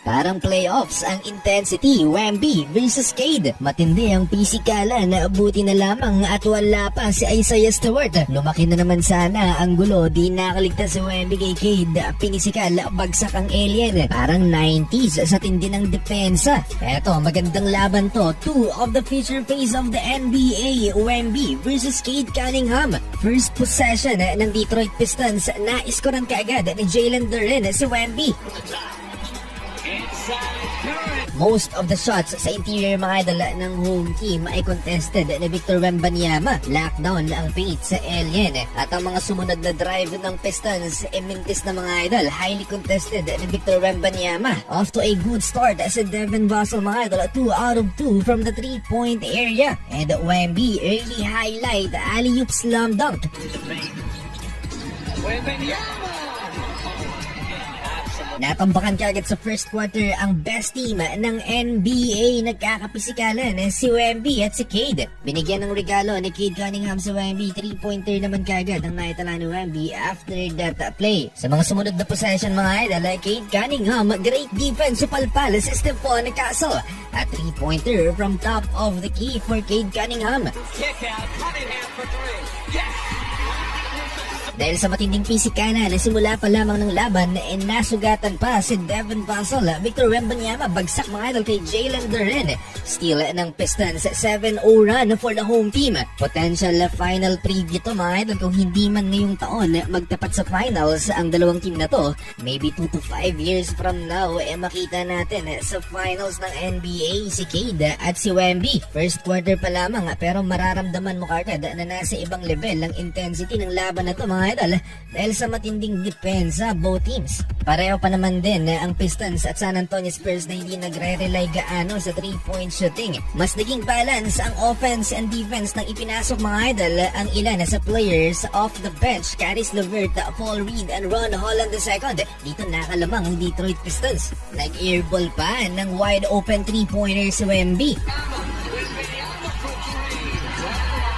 Parang playoffs ang intensity, Wemby versus Cade. Matindi ang pisikalan, buti na lamang at wala pa si Isaiah Stewart. Lumaki na naman sana ang gulo, di nakaligtas si Wemby kay Cade. Pinisikal, bagsak ang alien. Parang 90s sa tindi ng depensa. Eto, magandang laban to. Two of the future face of the NBA, Wemby versus Cade Cunningham. First possession ng Detroit Pistons, naiskoran kaagad ni Jalen Duren si Wemby. Most of the shots sa interior mga idol ng home team ay contested ni Victor Wembanyama. Lockdown ang paint sa alien. At ang mga sumunod na drive ng Pistons mintis na mga idol. Highly contested ni Victor Wembanyama. Off to a good start si Devin Vassell mga idol. 2 out of 2 from the 3-point area. And Wemby early highlight alley-oop slam dunk. Natambakan kaagad sa first quarter ang best team ng NBA. Nagkakapisikalan si Wemby at si Cade. Binigyan ng regalo ni Cade Cunningham si Wemby. 3-pointer naman kaagad ang naitala ni Wemby after that play. Sa mga sumunod na possession mga idol, Cade Cunningham, great defense sa palpal si Stephon Castle. At 3-pointer from top of the key for Cade Cunningham. Kick out, Cunningham for 3. Yes! Dahil sa matinding pisikanan na simula pa lamang ng laban, nasugatan pa si Devin Vassell. Victor Wembanyama, bagsak mga idol kay Jalen Duren. Steal ng Pistons, 7-0 run for the home team. Potential final preview to mga idol kung hindi man ngayong taon magtapat sa finals ang dalawang team na to. Maybe 2 to 5 years from now, makita natin sa finals ng NBA si Cade at si Wemby. First quarter pa lamang pero mararamdaman mo kagad na nasa ibang level ang intensity ng laban na to mga idol dahil sa matinding depensa both teams. Pareho pa naman din ang Pistons at San Antonio Spurs na hindi nagre-rely gaano sa 3-point shooting. Mas naging balance ang offense and defense nang ipinasok mga idol ang ilan sa players off the bench. Caris LeVert, Paul Reed and Ron Holland II. Dito nakalamang ang Detroit Pistons. Nag-airball pa ng wide open 3-pointer si Wemby.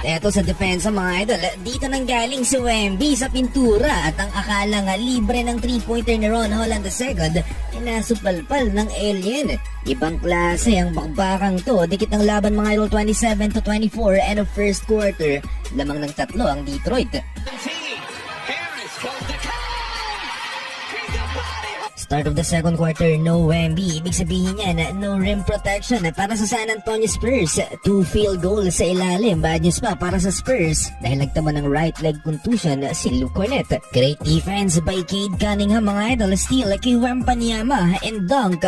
Eto sa depensa mga idol, dito nang galing si Wemby sa pintura at ang akala nga libre ng 3-pointer ni Ron Holland II, nasupalpal ng alien. Ibang klase ang bakbakang to, dikit ng laban mga idol 27-24 and of first quarter, lamang ng 3 ang Detroit. Start of the second quarter, no Wemby. Ibig sabihin niya no rim protection para sa San Antonio Spurs. 2 field goals sa ilalim. Bad news pa para sa Spurs dahil nagtama ng right leg contusion si Luke Cornette. Great defense by Cade Cunningham mga idol. Steal kay Wembanyama and dunk